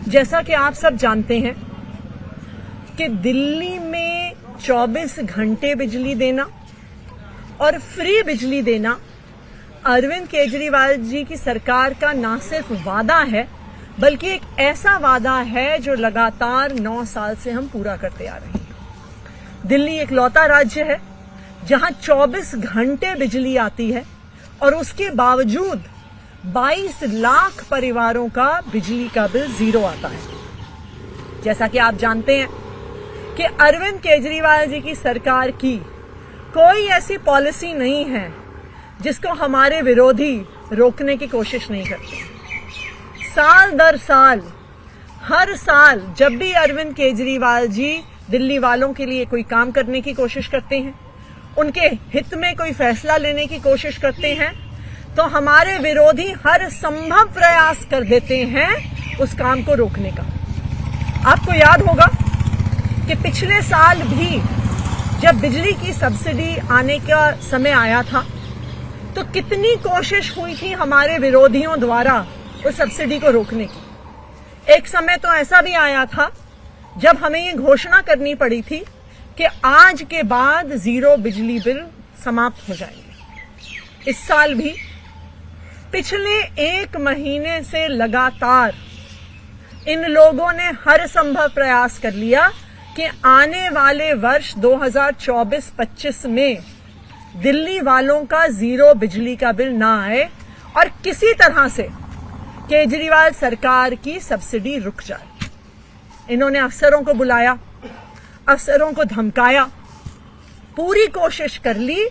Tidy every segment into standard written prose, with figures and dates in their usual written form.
जैसा कि आप सब जानते हैं कि दिल्ली में 24 घंटे बिजली देना और फ्री बिजली देना अरविंद केजरीवाल जी की सरकार का ना सिर्फ वादा है बल्कि एक ऐसा वादा है जो लगातार 9 साल से हम पूरा करते आ रहे हैं। दिल्ली एक लौता राज्य है जहां 24 घंटे बिजली आती है और उसके बावजूद 22 लाख परिवारों का बिजली का बिल जीरो आता है। जैसा कि आप जानते हैं कि अरविंद केजरीवाल जी की सरकार की कोई ऐसी पॉलिसी नहीं है जिसको हमारे विरोधी रोकने की कोशिश नहीं करते। साल दर साल हर साल जब भी अरविंद केजरीवाल जी दिल्ली वालों के लिए कोई काम करने की कोशिश करते हैं, उनके हित में कोई फैसला लेने की कोशिश करते हैं, तो हमारे विरोधी हर संभव प्रयास कर देते हैं उस काम को रोकने का। आपको याद होगा कि पिछले साल भी जब बिजली की सब्सिडी आने का समय आया था तो कितनी कोशिश हुई थी हमारे विरोधियों द्वारा उस सब्सिडी को रोकने की। एक समय तो ऐसा भी आया था जब हमें ये घोषणा करनी पड़ी थी कि आज के बाद जीरो बिजली बिल समाप्त हो जाएंगे। इस साल भी पिछले 1 महीने से लगातार इन लोगों ने हर संभव प्रयास कर लिया कि आने वाले वर्ष 2024-25 में दिल्ली वालों का जीरो बिजली का बिल ना आए और किसी तरह से केजरीवाल सरकार की सब्सिडी रुक जाए। इन्होंने अफसरों को बुलाया, अफसरों को धमकाया, पूरी कोशिश कर ली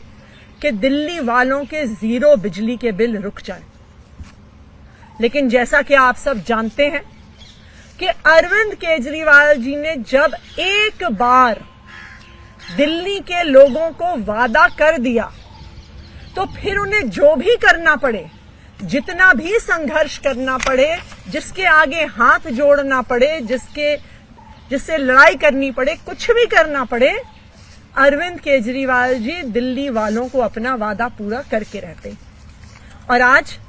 कि दिल्ली वालों के जीरो बिजली के बिल रुक जाए। लेकिन जैसा कि आप सब जानते हैं कि अरविंद केजरीवाल जी ने जब एक बार दिल्ली के लोगों को वादा कर दिया तो फिर उन्हें जो भी करना पड़े, जितना भी संघर्ष करना पड़े, जिसके आगे हाथ जोड़ना पड़े, जिससे लड़ाई करनी पड़े, कुछ भी करना पड़े, अरविंद केजरीवाल जी दिल्ली वालों को अपना वादा पूरा करके रहते। और आज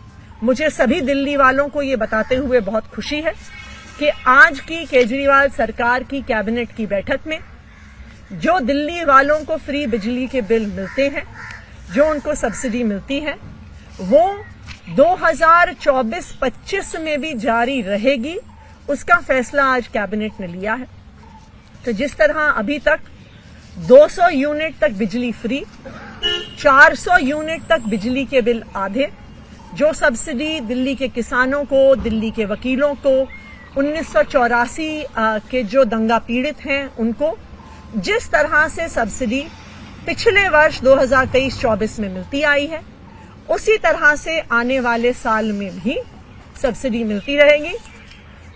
मुझे सभी दिल्ली वालों को ये बताते हुए बहुत खुशी है कि आज की केजरीवाल सरकार की कैबिनेट की बैठक में जो दिल्ली वालों को फ्री बिजली के बिल मिलते हैं, जो उनको सब्सिडी मिलती है, वो 2024-25 में भी जारी रहेगी। उसका फैसला आज कैबिनेट ने लिया है। तो जिस तरह अभी तक 200 यूनिट तक बिजली फ्री, 400 यूनिट तक बिजली के बिल आधे, जो सब्सिडी दिल्ली के किसानों को, दिल्ली के वकीलों को, 1984 के जो दंगा पीड़ित हैं उनको जिस तरह से सब्सिडी पिछले वर्ष 2023-24 में मिलती आई है, उसी तरह से आने वाले साल में भी सब्सिडी मिलती रहेगी।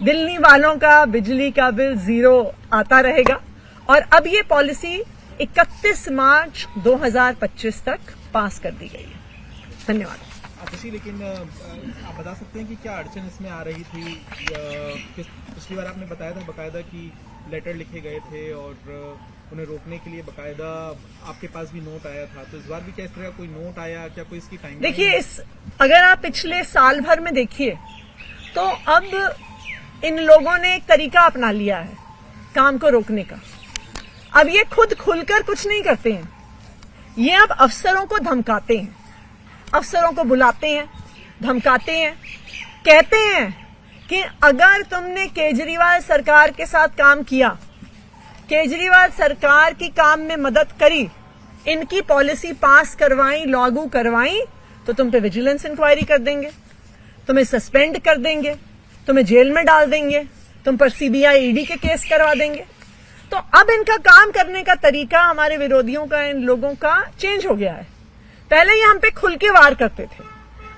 दिल्ली वालों का बिजली का बिल जीरो आता रहेगा और अब ये पॉलिसी 31 मार्च 2025 तक पास कर दी गई है। धन्यवाद। लेकिन आप बता सकते हैं कि क्या अड़चन इसमें आ रही थी? पिछली बार आपने बताया था बकायदा कि लेटर लिखे गए थे और उन्हें रोकने के लिए बकायदा आपके पास भी नोट आया था, तो इस बार भी क्या इस तरह कोई नोट आया? क्या कोई इसकी टाइम? देखिए, अगर आप पिछले साल भर में देखिए तो अब इन लोगों ने एक तरीका अपना लिया है काम को रोकने का। अब ये खुद खुलकर कुछ नहीं करते हैं, ये अब अफसरों को धमकाते हैं, अफसरों को बुलाते हैं, धमकाते हैं, कहते हैं कि अगर तुमने केजरीवाल सरकार के साथ काम किया, केजरीवाल सरकार की काम में मदद करी, इनकी पॉलिसी पास करवाई, लागू करवाई, तो तुम पे विजिलेंस इंक्वायरी कर देंगे, तुम्हें सस्पेंड कर देंगे, तुम्हें जेल में डाल देंगे, तुम पर सीबीआई ईडी के केस करवा देंगे। तो अब इनका काम करने का तरीका हमारे विरोधियों का, इन लोगों का चेंज हो गया है। पहले ये हम पे खुल के वार करते थे,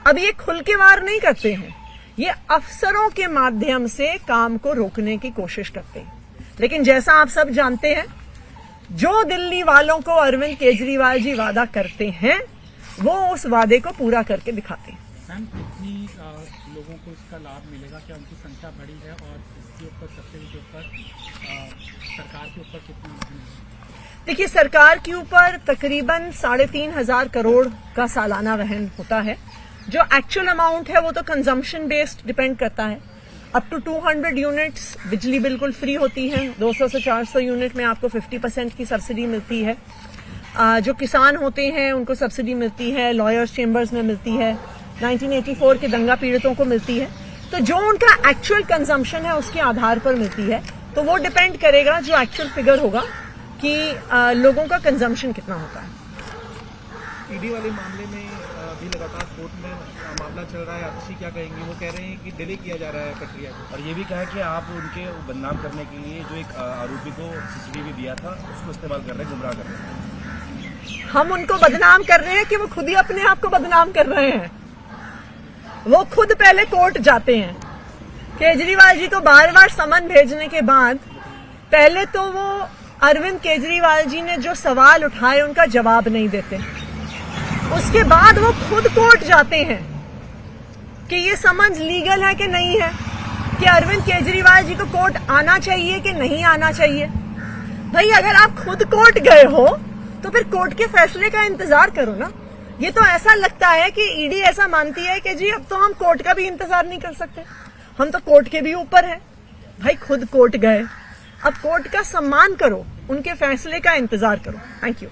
अब ये खुल के वार नहीं करते हैं, ये अफसरों के माध्यम से काम को रोकने की कोशिश करते हैं। लेकिन जैसा आप सब जानते हैं, जो दिल्ली वालों को अरविंद केजरीवाल जी वादा करते हैं वो उस वादे को पूरा करके दिखाते हैं। मैम, कितनी लोगों को इसका लाभ मिलेगा? क्या उनकी संख्या बढ़ी है और इसके ऊपर सब्सिडी के ऊपर सरकार के ऊपर कितनी? देखिए, सरकार के ऊपर तकरीबन 3,500 करोड़ का सालाना वहन होता है। जो एक्चुअल अमाउंट है वो तो कंजम्पशन बेस्ड डिपेंड करता है। अप टू 200 यूनिट्स बिजली बिल्कुल फ्री होती है। 200 से 400 यूनिट में आपको 50% की सब्सिडी मिलती है। जो किसान होते हैं उनको सब्सिडी मिलती है, लॉयर्स चेंबर्स में मिलती है, 1984 के दंगा पीड़ितों को मिलती है। तो जो उनका एक्चुअल कंजम्पशन है उसके आधार पर मिलती है। तो वो डिपेंड करेगा, जो एक्चुअल फिगर होगा कि लोगों का कंजम्पशन कितना होता है। ईडी वाले मामले में भी लगातार कोर्ट में मामला चल रहा है। आतिशी क्या कहेंगी? वो कह रहे हैं कि डिले किया जा रहा है प्रक्रिया को, और ये भी कहा कि आप उनके बदनाम करने के लिए जो एक आरोपी को सीसीटीवी दिया था उसको इस्तेमाल कर रहे हैं, गुमराह कर रहे हैं। हम उनको बदनाम कर रहे हैं कि वो खुद ही अपने आप को बदनाम कर रहे हैं। वो खुद पहले कोर्ट जाते हैं। केजरीवाल जी को बार बार समन भेजने के बाद पहले तो वो अरविंद केजरीवाल जी ने जो सवाल उठाए उनका जवाब नहीं देते। उसके बाद वो खुद कोर्ट जाते हैं कि ये समन्स लीगल है कि नहीं है, कि अरविंद केजरीवाल जी को कोर्ट आना चाहिए कि नहीं आना चाहिए। भाई अगर आप खुद कोर्ट गए हो तो फिर कोर्ट के फैसले का इंतजार करो ना। ये तो ऐसा लगता है कि ईडी ऐसा मानती है कि जी अब तो हम कोर्ट का भी इंतजार नहीं कर सकते, हम तो कोर्ट के भी ऊपर हैं। भाई खुद कोर्ट गए, अब कोर्ट का सम्मान करो, उनके फैसले का इंतजार करो। Thank you.